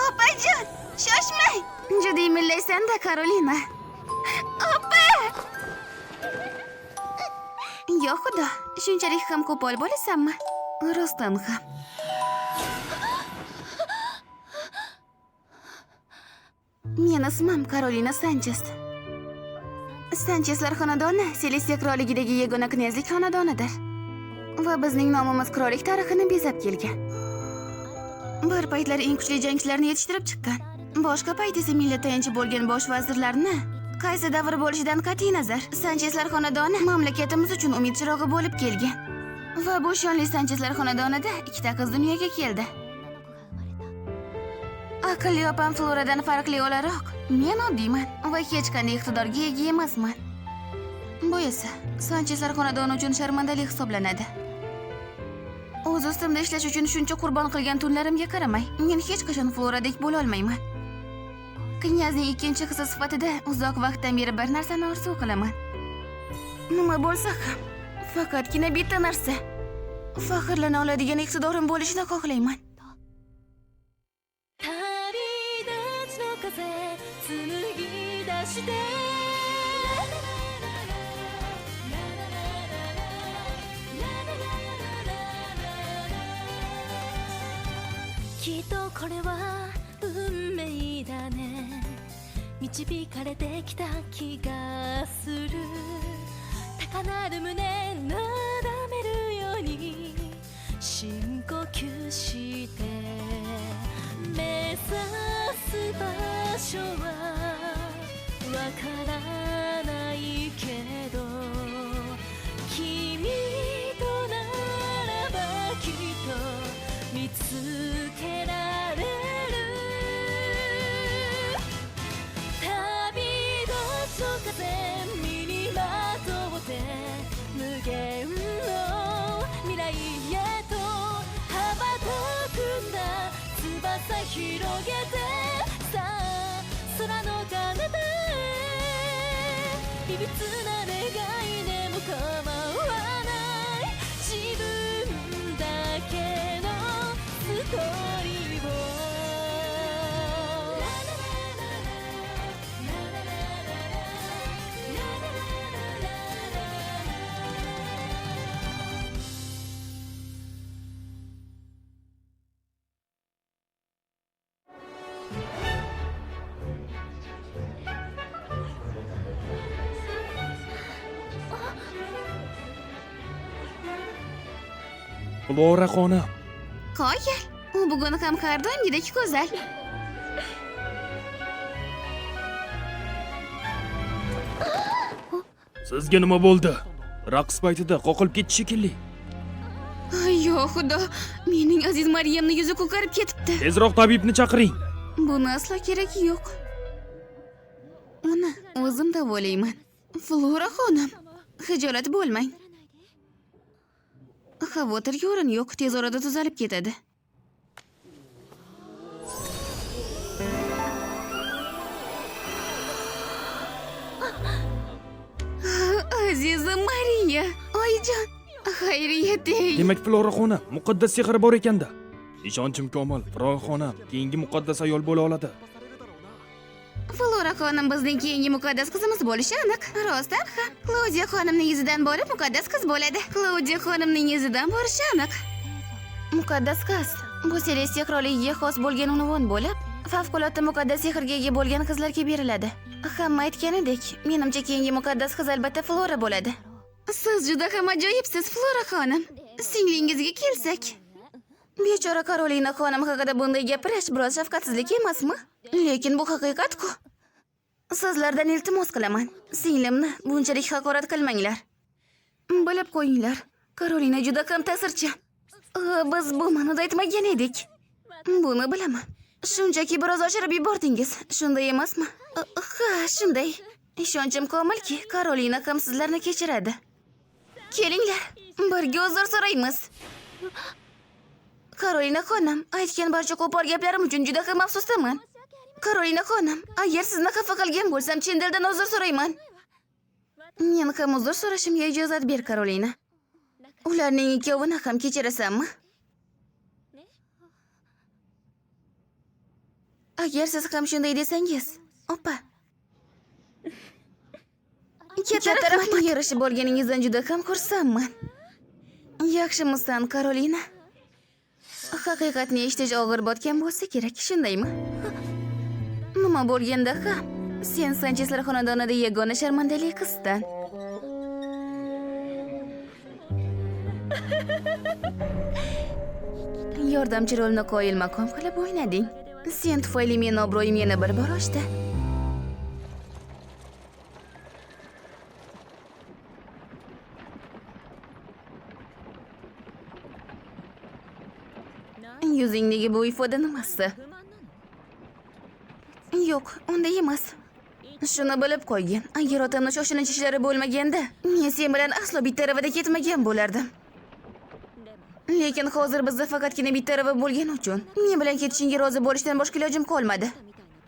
Opajon, shoshmang. Juda millaysan-da, Karolina. Opa! Yo xudo, shunchalik ham qo'pol bo'lasanmi? Rostdan ham. Men ismim Karolina Sanches. Sancheslar xonadoni Selesiya qirolligidagi yagona knyazlik xonadonidir. Va bizning nomimiz qirollik tarixini bezab kelgan. Bir paytlar eng kuchli jangchilarni yetishtirib chiqqan. Boshqa payt esa millat tayanchi bo'lgan bosh vazirlarni qaysi davr bo'lishidan qat'iy nazar Sancheslar xonadoni mamlakatimiz uchun umid chirog'i bo'lib kelgan. Va bu shonli Sancheslar xonadonida ikkita qiz dunyoga keldi. Aqlli opam Floradan farqli o'laroq, men oddiyman va hech qanday iqtidorga ega emasman. Bu esa Sancheslar xonadoni uchun sharmandalik hisoblanadi. O'z ustimda ishlash uchun shuncha qurbon qilgan tunlarimga qaramay, men hech qachon Floradek bo'la olmayman. Knyazning ikkinchi qizi sifatida uzoq vaqtdan beri bir narsani orzu qilaman. Nima bo'lsa ham, faqatgina bitta narsa. Faxrlana oladigan iqtidorim bo'lishini xohlayman. Kitto これは運命だね導かれてきた気がする高鳴る胸なだめるように深呼吸して目指す場所はわからないけど君とならばきっと見つけられる旅立つ風身にまとって無限の未来へと羽ばたくんだ翼広げてさあ空の彼方へいびつな願いでも構わない自分だけのストーリーをFlora xonim. Qo'yil. U bugun ham har doimgidek go'zal. Sizga nima bo'ldi? Raqs paytida qoqilib ketdi shekilli. Yo xudo, mening aziz Maryamning yuzi ko'karib ketibdi. Tezroq tabibni chaqiring. Buni aslo keragi yo'q. Uni o'zim davolayman. Flora xonim, xijolat bo'lmang. Xavotirga o'rin yo'q, tez orada tuzalib ketadi. Azizim Mariya, oyijon, xayriyat ey. Demak, Flora xonim, muqaddas sehri bor ekanda. Ishonchim komil, Flora xonim keyingi muqaddas ayol bo'la oladi. Flora xonim bizning keyingi muqaddas qizimiz bo'lishi aniq. Rostdan ham Klaudiya xonimning izidan borib muqaddas qiz bo'ladi. Klaudiya xonimning izidan borishi aniq. Muqaddas qiz bu Selesiya qirolligiga xos bo'lgan unvon bo'lib, favqulodda muqaddas sehrga ega bo'lgan qizlarga beriladi. Hamma aytganidek, menimcha keyingi muqaddas qiz albatta Flora bo'ladi. Siz juda ham ajoyibsiz, Flora xonim. Singlingizga kelsak, bechora Karolina xonim haqida bunday gapirish biroz shafqatsizlik emasmi? Lekin bu haqiqat-ku. Sizlardan iltimos qilaman. Singlimni bunchalik haqorat qilmanglar. Bilib qo'yinglar, Karolina juda ham ta'sirchan. Biz bu ma'noda aytmagan edik. Buni bilaman. Shunchaki biroz oshirib yubordingiz. Shunday emasmi? Ha, shunday. Ishonchim komilki, Karolina ham sizlarni kechiradi. Kelinglar, birga uzr so'raymiz. Karolina xonim, aytgan barcha qo'pol gaplarim uchun juda ham afsusdaman. Karolina xonim, agar sizni xafa qilgan bo'lsam, chin dildan uzr so'rayman. Men ham uzr so'rashimga ijozat ber, Karolina. Ularning ikkovini ham kechirasanmi? Agar siz ham shunday desangiz, opa. Katta rahmat yarashib bo'lganingizdan juda ham xursandman. Yaxshimisan, Karolina? Haqiqatni eshitish og'ir botgan bo'lsa kerak, shundaymi? Nima bo'lganda ham, sen Sancheslar xonadonida yagona sharmandali qizsan. Yordamchi rolni qoyil maqom qilib o'ynading. Sen tufayli men obro'yim yana bir bor oshdi. Yuzingdagi bu ifoda nimasi? Yo'q, unday emas. Shuni bilib qo'ygin. Agar otamning shoshilinch ishlari bo'lmaganda, men sen bilan aslo bitta aravada ketmagan bo'lardim. Lekin hozir bizda faqatgina bitta arava bo'lgani uchun men bilan ketishingga rozi bo'lishdan boshqa ilojim qolmadi.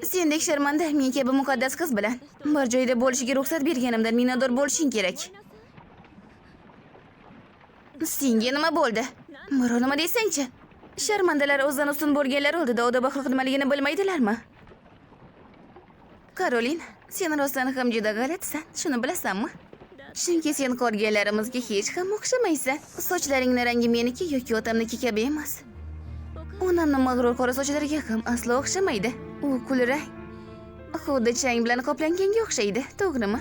Sendek sharmanda, men kabi muqaddas qiz bilan bir joyda bo'lishiga ruxsat berganimdan minnatdor bo'lishing kerak. Senga nima bo'ldi? Birov nima desangchi? Sharmandalar o'zidan ustun bo'lganlar oldida odob axloq nimaligini bilmaydilarmi? Karolin, sen rostdan ham juda g'alatisan, shuni bilasanmi? Chunki sen ko'rganlarimizga hech ham o'xshamaysan. Sochlaringning rangi meniki yoki otamniki kabi emas. Onamning mag'rur qora sochlariga ham aslo o'xshamaydi. U kulrang, xuddi chang bilan qoplanganga o'xshaydi, to'g'rimi?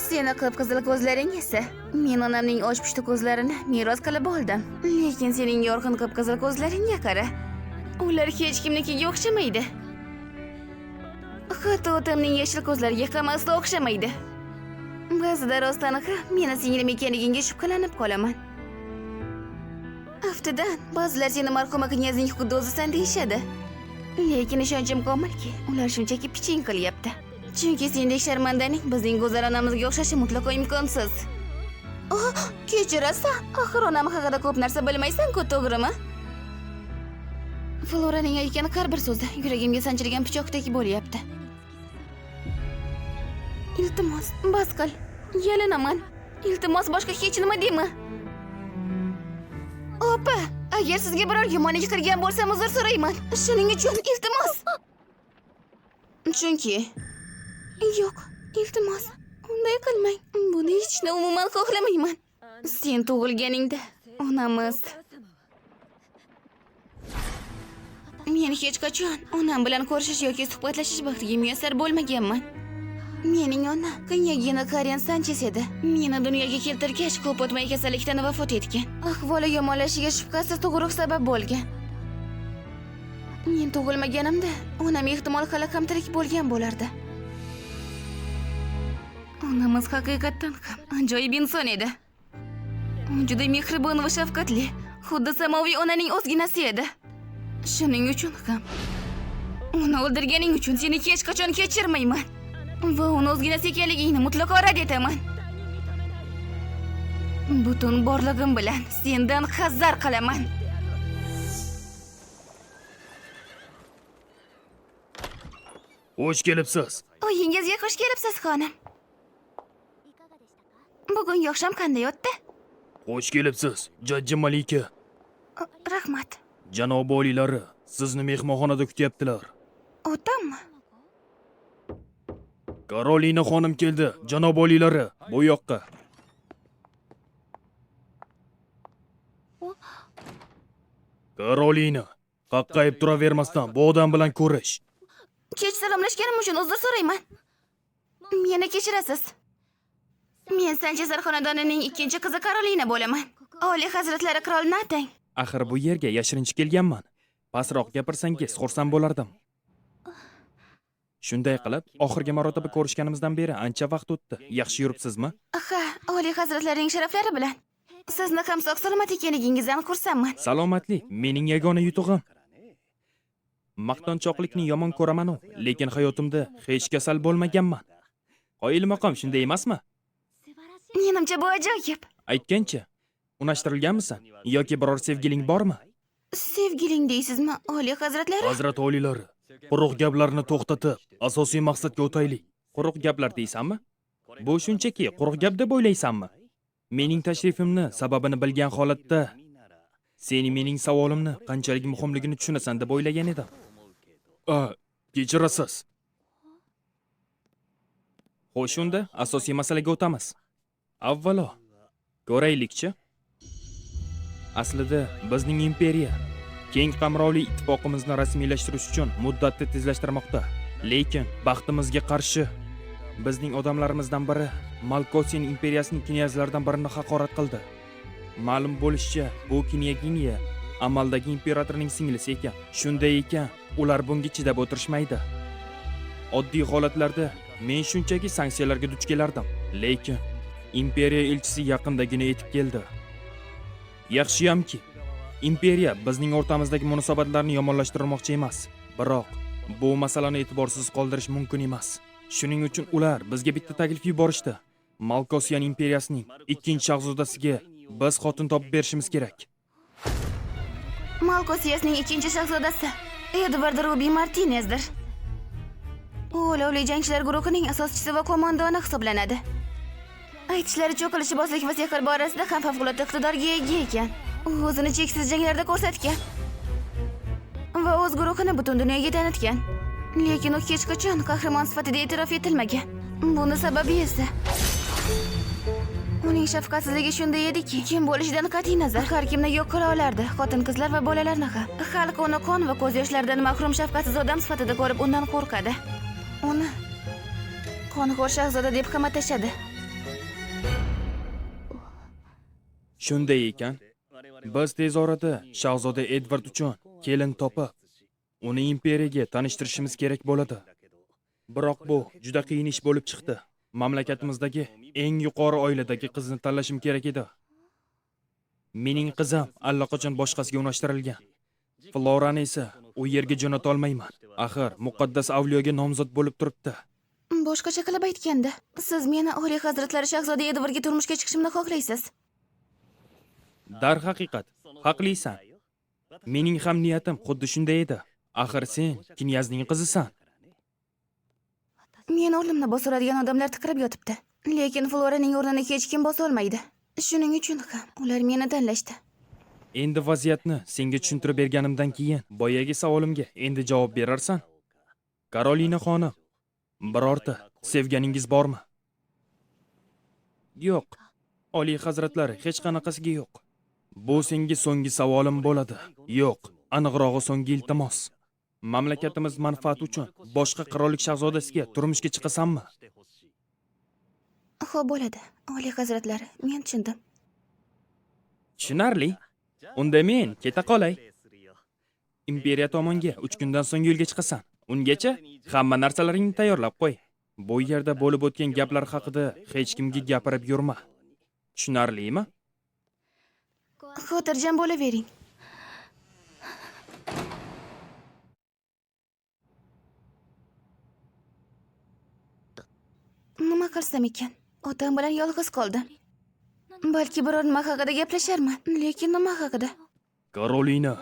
Seni qip-qizil ko'zlaring esa men onamning och pushti ko'zlarini meros qilib oldim. Lekin sening yorqin qip-qizil ko'zlaringga qara. Ular hech kimnikiga o'xshamaydi. Hatto otamning yashil ko'zlariga ham aslo o'xshamaydi. Ba'zida rostdan ham meni singlim ekanligingga shubhalanib qolaman. Aftidan, ba'zilar seni marhuma knyazning xuddi o'zisan deyishadi. Lekin ishonchim komilki, ular shunchaki piching qilyapti. Chunki sendek sharmandaning bizning go'zal onamizga o'xshashi mutlaqo imkonsiz. Oh, kechirasan. Axir onam haqida ko'p narsa bilmaysan-ku, to'g'rimi? Floraning aytgan har bir so'zi yuragimga sanchilgan pichoqdek bo'lyapti. Iltimos, bas qil. Yalinaman. Iltimos, boshqa hech nima dema. Opa, agar sizga biror yomonlik qilgan bo'lsam uzr so'rayman. Shuning uchun iltimos. Chunki yo'q, iltimos, unday qilmang. Buni hechni umuman xohlamayman. Sen tug'ilganingda onamiz men hech qachon onam bilan ko'rishish yoki suhbatlashish baxtiga muyassar bo'lmaganman. Mening onam Knyagina Karen Sanches edi. Meni dunyoga keltirgach, ko'p o'tmay kasallikdan vafot etgan. Ahvoli yomonlashishiga shubhasiz tug'uruq sabab bo'lgan. Men tug'ilmaganimda onam ehtimol hali ham tirik bo'lgan bo'lardi. Onamiz haqiqatdan ham ajoyib inson edi. U juda mehribon va shafqatli, xuddi samoviy onaning o'zginasi edi. Shuning uchun ham uni o'ldirganing uchun seni hech qachon kechirmayman. Va uni o'zginasi ekanligingni mutlaqo rad etaman. Butun borlig'im bilan sendan hazar qilaman. Xush kelibsiz. Uyingizga xush kelibsiz, xonim. Bugungi oqshom qanday o'tdi? Xush kelibsiz, jajji malika. Rahmat. Janob oliylari, sizni mehmonxonada kutyaptilar. Otammi? Karolina xonim keldi, janob oliylari, bu yoqqa. Karolina, qaqqayib turavermasdan bu odam bilan ko'rish. Kech salomlashganim uchun uzr so'rayman. Meni kechirasiz. Men Sancheslar xonadonining ikkinchi qizi Karolina bo'laman. Oliy hazratlari qirolni atang. Axir bu yerga yashirinchi kelganman. Pastroq gapirsangiz xursand bo'lardim. Shunday qilib, oxirgi marotaba ko'rishganimizdan beri ancha vaqt o'tdi. Yaxshi yuribsizmi? Ha, oliy hazratlarining sharaflari bilan. Sizni ham sog' salomat ekanligingizdan xursandman. Salomatlik mening yagona yutug'im. Maqtanchoqlikni yomon ko'raman-u, lekin hayotimda hech kasal bo'lmaganman. Qoyil maqom shunday emasmi? Menimcha bu ajoyib. Aytgancha, unashtirilganmisan yoki biror sevgiling bormi? Sevgiling deysizmi, oliy hazratlari? Hazrat oliylari, quruq gaplarni to'xtatib, asosiy maqsadga o'taylik. Quruq gaplar deysanmi? Bu shunchaki quruq gap deb o'ylaysanmi? Mening tashrifimni sababini bilgan holatda Sen mening savolimni qanchalik muhimligini tushunasan deb o'ylagan edim. Kechirasiz. Xo'sh, unda asosiy masalaga o'tamiz. Avvalo, ko'raylikchi. Aslida bizning imperiya keng qamrovli ittifoqimizni rasmiylashtirish uchun muddatni tezlashtirmoqda. Lekin baxtimizga qarshi bizning odamlarimizdan biri Malkosian imperiyasining knyazlaridan birini haqorat qildi. Ma'lum bo'lishicha, bu knyaginya amaldagi imperatorning singlisi ekan. Shunday ekan, ular bunga chidab o'tirishmaydi. Oddiy holatlarda men shunchaki sanksiyalarga duch kelardim, lekin imperiya elchisi yaqindagina yetib keldi. Yaxshiyamki, imperiya bizning o'rtamizdagi munosabatlarni yomonlashtirmoqchi emas, biroq bu masalani e'tiborsiz qoldirish mumkin emas. Shuning uchun ular bizga bitta taklif yuborishdi. Malkosian imperiyasining ikkinchi shahzodasiga biz xotin topib berishimiz kerak. Malkosiyasning ikkinchi shahzodasi Edvard Ruby Martinezdir. U olovli jangchilar guruhining asoschisi va qo'mondoni hisoblanadi. Aytishlaricha o'qilishbozlik va sehr borasida ham favqulodda iqtidorga ega ekan. U o'zini cheksiz janglarda ko'rsatgan va o'z guruhini butun dunyoga tanitgan. Lekin u hech qachon qahramon sifatida e'tirof etilmagan. Buni sababi esa uning shafqatsizligi shunday ediki, kim bo'lishidan qat'iy nazar har kimni yo'q qila olardi, xotin-qizlar va bolalarni ham. Xalq uni qon va ko'z yoshlaridan mahrum shafqatsiz odam sifatida ko'rib, undan qo'rqadi. Uni qonxo'r shahzoda deb ham atashadi. Shunday ekan, biz tez orada shahzoda Edvard uchun kelin topib, uni imperiyaga tanishtirishimiz kerak bo'ladi. Biroq bu juda qiyin ish bo'lib chiqdi. Mamlakatimizdagi eng yuqori oiladagi qizni tanlashim kerak edi. Mening qizim allaqachon boshqasiga unashtirilgan. Florani esa u yerga jo'nata olmayman. Axir muqaddas avliyoga nomzod bo'lib turibdi. Boshqacha qilib aytganda, siz meni Oliy Hazratlari shahzoda Edvardga turmushga chiqishimni xohlaysiz. Darhaqiqat, haqlisan. Mening ham niyatim xuddi shunday edi. Axir sen knyazning qizisan. Men o'rnimni bosoradigan odamlar tiqirib yotibdi. Lekin Floraning o'rnini hech kim bosa olmaydi. Shuning uchun ham ular meni tanlashdi. Endi vaziyatni senga tushuntirib berganimdan keyin boyagi savolimga endi javob berarsan? Karolina xonim, birorta sevganingiz bormi? Yo'q. Oliy hazratlari, hech qanaqasiga yo'q. Bu senga so'nggi savolim bo'ladi. Yo'q, aniqrog'i so'nggi iltimos. Mamlakatimiz manfaati uchun boshqa qirollik shahzodasiga turmushga chiqasanmi? Xo'p bo'ladi, Oliy hazratlari, men tushundim. Tushunarli. Unda men keta qolay. Imperiya tomonga 3 kundan so'ng yo'lga chiqasan. Ungacha hamma narsalaringni tayyorlab qo'y. Bu yerda bo'lib o'tgan gaplar haqida hech kimga gapirib yurma. Tushunarlimi? Xotirjam bo'lavering. Nima qilsam ekan? Otam bilan yolg'iz qoldim. Balki biror nima haqida gaplasharman, lekin nima haqida? Karolina.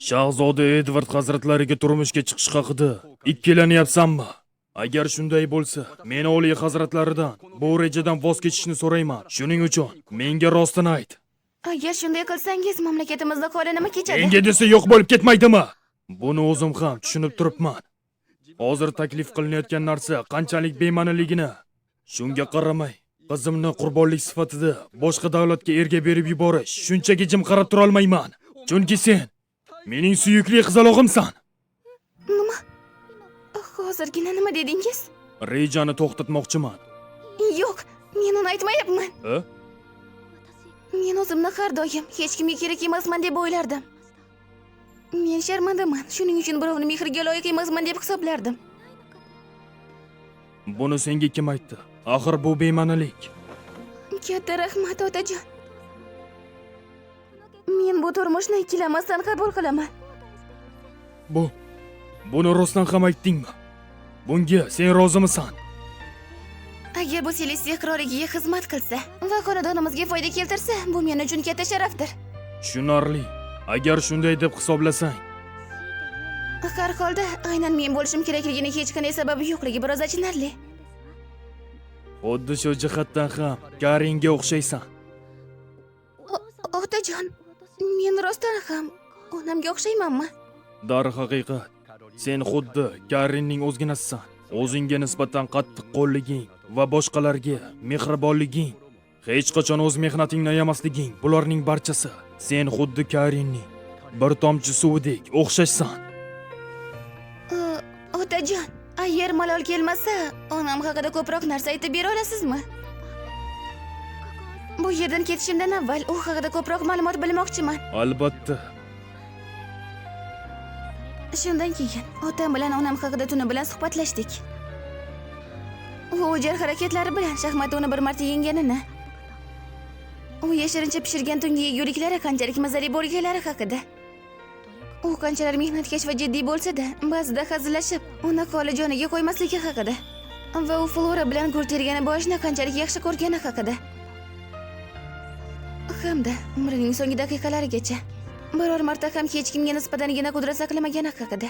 Shahzoda Edvard hazratlariga turmushga chiqish haqida ikkilanyapsanmi? Agar shunday bo'lsa, men Oliy hazratlaridan bu rejadan voz kechishni so'rayman. Shuning uchun menga rostini ayt. Agar shunday qilsangiz, mamlakatimizda holi nima kechadi? Menga desa yo'q bo'lib ketmaydimi? Buni o'zim ham tushunib turibman. Hozir taklif qilinayotgan narsa qanchalik bema'niligini shunga qaramay, qizimni qurbonlik sifatida boshqa davlatga erga berib yuborish shunchaki jim qarab tura olmayman. Chunki sen mening suyukli qizalog'imsan. Nima? Hozirgina nima dedingiz? Rejani to'xtatmoqchiman. Yo'q, men uni aytmayapman. Ha? Men o'zimni har doim hech kimga kerak emasman deb o'ylardim. Men sharmandaman, shuning uchun birovni mehriga loyiq emasman deb hisoblardim. Buni senga kim aytdi? Axir bu bema'nilik. Katta rahmat otajon. Men bu turmushni ikkilamasdan qabul qilaman. Buni rostdan ham aytdingmi? Bunga sen rozimisan? Agar bu Selesiya qiroligiga xizmat qilsa va xonadonimizga foyda keltirsa, bu men uchun katta sharafdir. Tushunarli. Agar shunday deb hisoblasang. Har holda aynan men bo'lishim kerakligini hech qanday sababi yo'qligi biroz achinarli. Xuddi shu jihatdan ham Karinga o'xshaysan. Otajon, men rostdan ham onamga o'xshaymanmi? Darhaqiqat, sen xuddi Karinning o'zginasisan. O'zingga nisbatan qattiqqo'lliging va boshqalarga mehribonliging, hech qachon o'z mehnatingni ayamasliging, bularning barchasi sen xuddi Karinning bir tomchi suvdek o'xshashsan. Otajon, agar malol kelmasa, onam haqida ko'proq narsa aytib bera olasizmi? Bu yerdan ketishimdan avval u haqida ko'proq ma'lumot bilmoqchiman. Albatta. Shundan keyin otam bilan onam haqida tuni bilan suhbatlashdik. U o'jar harakatlari bilan shaxmatda uni bir marta yengganini, u yashirincha pishirgan tungi yeguliklari qanchalik mazali bo'lganlari haqida, u qanchalar mehnatkash va jiddiy bo'lsa-da, ba'zida hazillashib, uni xolajoniga qo'ymasligi haqida va u Flora bilan gul tergani boshini qanchalik yaxshi ko'rgani haqida, hamda umrining so'nggi daqiqalarigacha biror marta ham hech kimga nisbatangina qudrat saqlamagani haqida.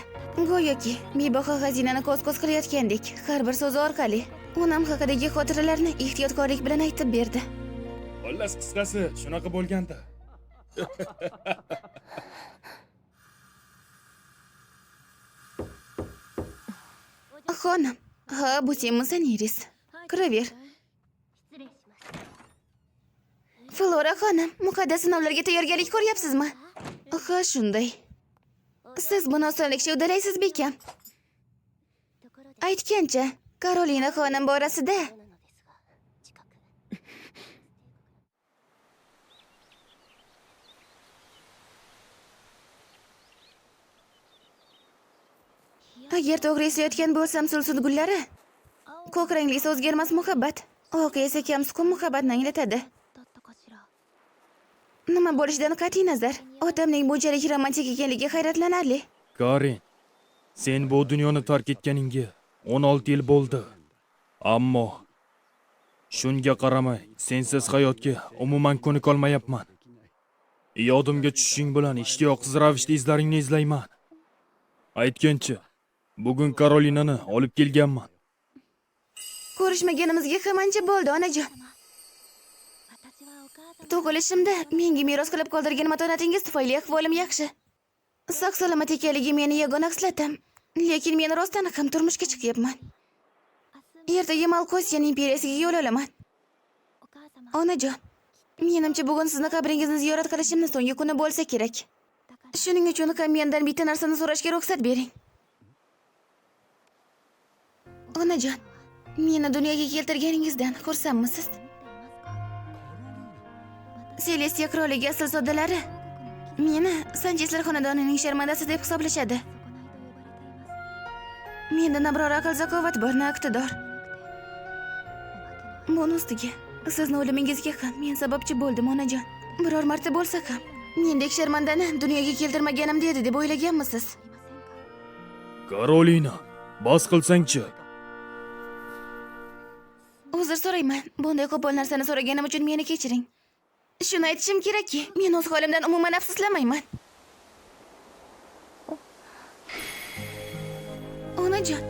Go'yoki bebaho xazinani ko'z-ko'z qilayotgandek, har bir so'zi orqali onam haqidagi xotiralarni ehtiyotkorlik bilan aytib berdi. Xullas qisqasi, shunaqa bo'lganda. Xonim, ha, bu senmisan Iris? Kiraver. Flora xonim, muqaddas sinovlarga tayyorgarlik ko'ryapsizmi? Ha, shunday. Siz buni osonlikcha uddalaysiz bekam. Aytgancha, Karolina xonim borasida. Agar to'g'ri eslayotgan bo'lsam, sulsud gullari ko'k ranglisi o'zgarmas muhabbat, oq esa kamsukun muhabbatni anglatadi. Nima bo'lishidan qat'iy nazar, otamning bunchalik romantik ekanligi hayratlanarli. Karin, sen bu dunyoni tark etganingga 16 yil bo'ldi. Ammo shunga qaramay, sensiz hayotga umuman ko'nikolmayapman. Yodimga tushishing bilan ishtiyoqsiz ravishda izlaringni izlayman. Aytgancha, bugun Karolinani olib kelganman. Ko'rishmaganimizga ham ancha bo'ldi, onajon. Tug'ilishimda menga meros qilib qoldirgan matonatingiz tufayli ahvolim yaxshi. Sog'-salomat ekanligi meni yagona xislatim, lekin men rostdan ham turmushga chiqyapman. Ertaga Malkosiyan imperiyasiga yo'l olaman. Onajon, menimcha bugun sizni qabringizni ziyorat qilishimning so'nggi kuni bo'lsa kerak. Shuning uchun ham mendan bitta narsani so'rashga ruxsat bering. Onajon, meni dunyoga keltirganingizdan xursandmisiz? Celestia qiroliga asl soddalari meni Sancheslar xonadonining sharmandasi deb hisoblashadi. Menda na biror aql zakovat bor, na iqtidor. Buni ustiga sizni o'limingizga ham men sababchi bo'ldim, onajon. Biror marta bo'lsa ham mendek sharmandani dunyoga keltirmaganim dedi deb o'ylaganmisiz? Karolina, bas qilsangchi. Uzr so'rayman. Bunday qo'pol narsani so'raganim uchun meni kechiring. Shuni aytishim kerakki, men o'z holimdan umuman afsuslamayman. Onajon.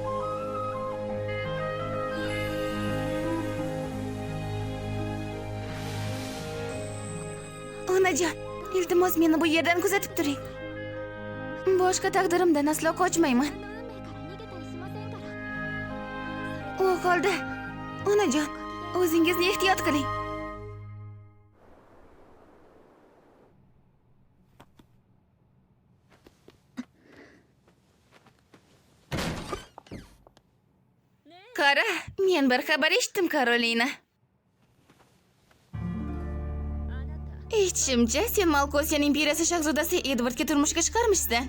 Onajon, iltimos meni bu yerdan kuzatib turing. Boshqa taqdirimdan aslo qochmayman. U holda, onajon, o'zingizni ehtiyot qiling. Qara, men bir xabar eshitdim, Karolina. Eshitishimcha, sen Malkosiyan imperiyasi shahzodasi Edvardga turmushga chiqarmishsan.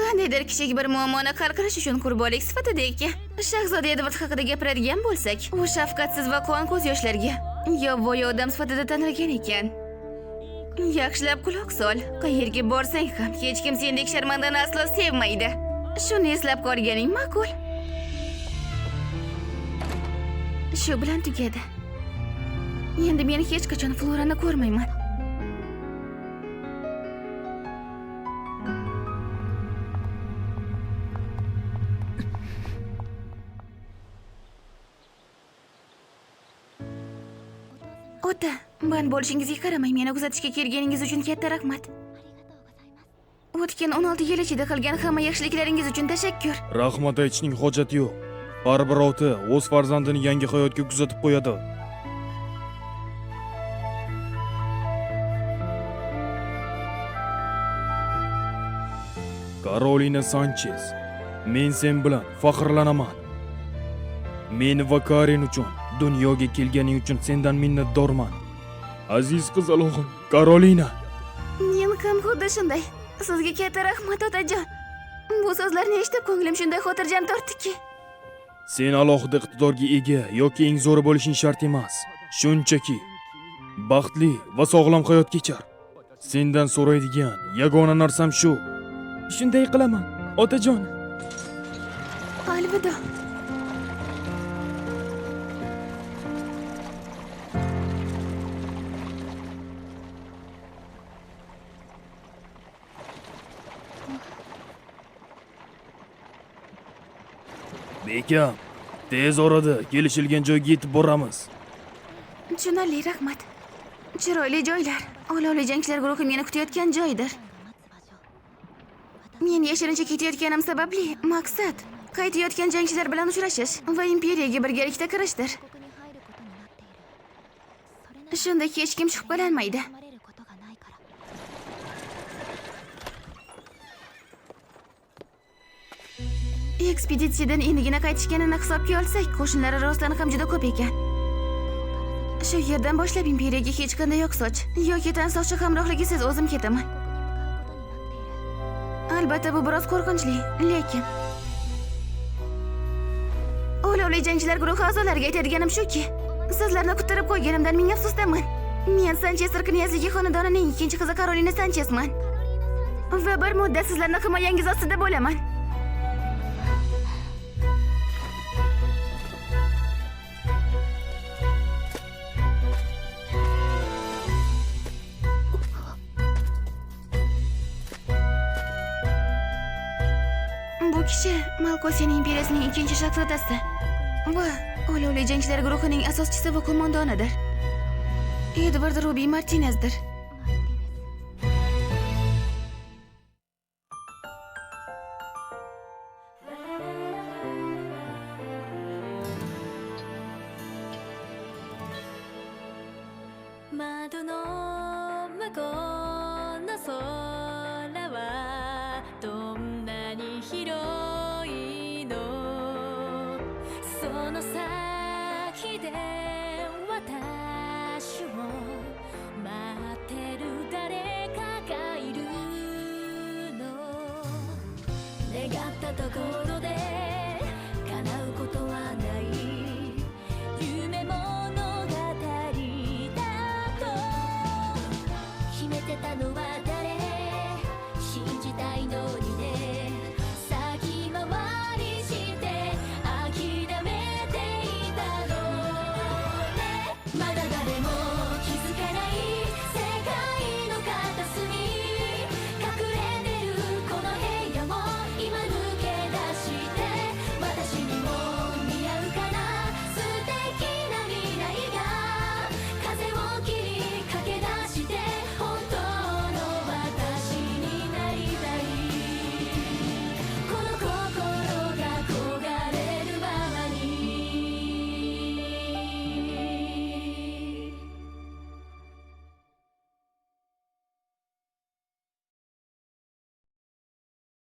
Qandaydir kichik bir muammoni hal qilish uchun qurbonlik sifatida ekan. Shahzoda Edvard haqida gapiradigan bo'lsak, u shafqatsiz va qon ko'z yoshlarga yovvoyi odam sifatida tanilgan ekan. Yaxshilab quloq sol. Qayerga borsang ham hech kim sendek sharmandani aslo sevmaydi. Shuni eslab qolganing ma'qul. Shu bilan tugadi. Endi men hech qachon Florani ko'rmayman. Ota, band bo'lishingizga qaramay meni kuzatishga kelganingiz uchun katta rahmat. O'tgan 16 yil ichida qilgan hamma yaxshiliklaringiz uchun tashakkur. Rahmat aytishning hojati yo'q. Har bir ota o'z farzandini yangi hayotga kuzatib qo'yadi. Karolina Sanchez, men sen bilan faxrlanaman. Men va Karen uchun, dunyoga kelganing uchun sendan minnatdorman. Aziz qizalog'im, Karolina. Men ham xuddi shunday. Sizga katta rahmat otajon. Bu so'zlarni eshitib ko'nglim shunday xotirjam tortdiki. Sen alohida iqtidorga ega yoki eng zo'ri bo'lishing shart emas. Shunchaki baxtli va sog'lom hayot kechar. Sendan so'raydigan yagona narsam shu. Shunday qilaman, otajon. Alvido. Bekam, tez orada kelishilgan joyga yetib boramiz. Tushunarli, rahmat. Chiroyli joylar. Olovli jangchilar guruhi meni kutayotgan joydir. Men yashirincha ketayotganim sababli maqsad qaytayotgan jangchilar bilan uchrashish va imperiyaga birgalikda kirishdir. Shunda hech kim shubhalanmaydi. Ekspeditsiyadan endigina qaytishganini hisobga olsak, qo'shinlar orasidan ham juda ko'p ekan. Shu yerdan boshlab imperiyaga hech qanday oqsoch yoki tansoqchi hamrohligisiz o'zim ketaman. Albatta bu biroz qo'rqinchli, lekin olovli jangchilar guruhi a'zolariga aytadiganim shuki, sizlarni kuttirib qo'yganimdan ming afsusdaman. Men Sanchester knyazligi xonadonining ikkinchi qizi Karolina Sanchesman va bir muddat sizlarning himoyangiz ostida bo'laman. Bu kishi Malkosiya imperiyasining ikkinchi shahzodasi va olovli jangchilar guruhining asoschisi va qo'mondonidir. Edward Ruby Martinezdir.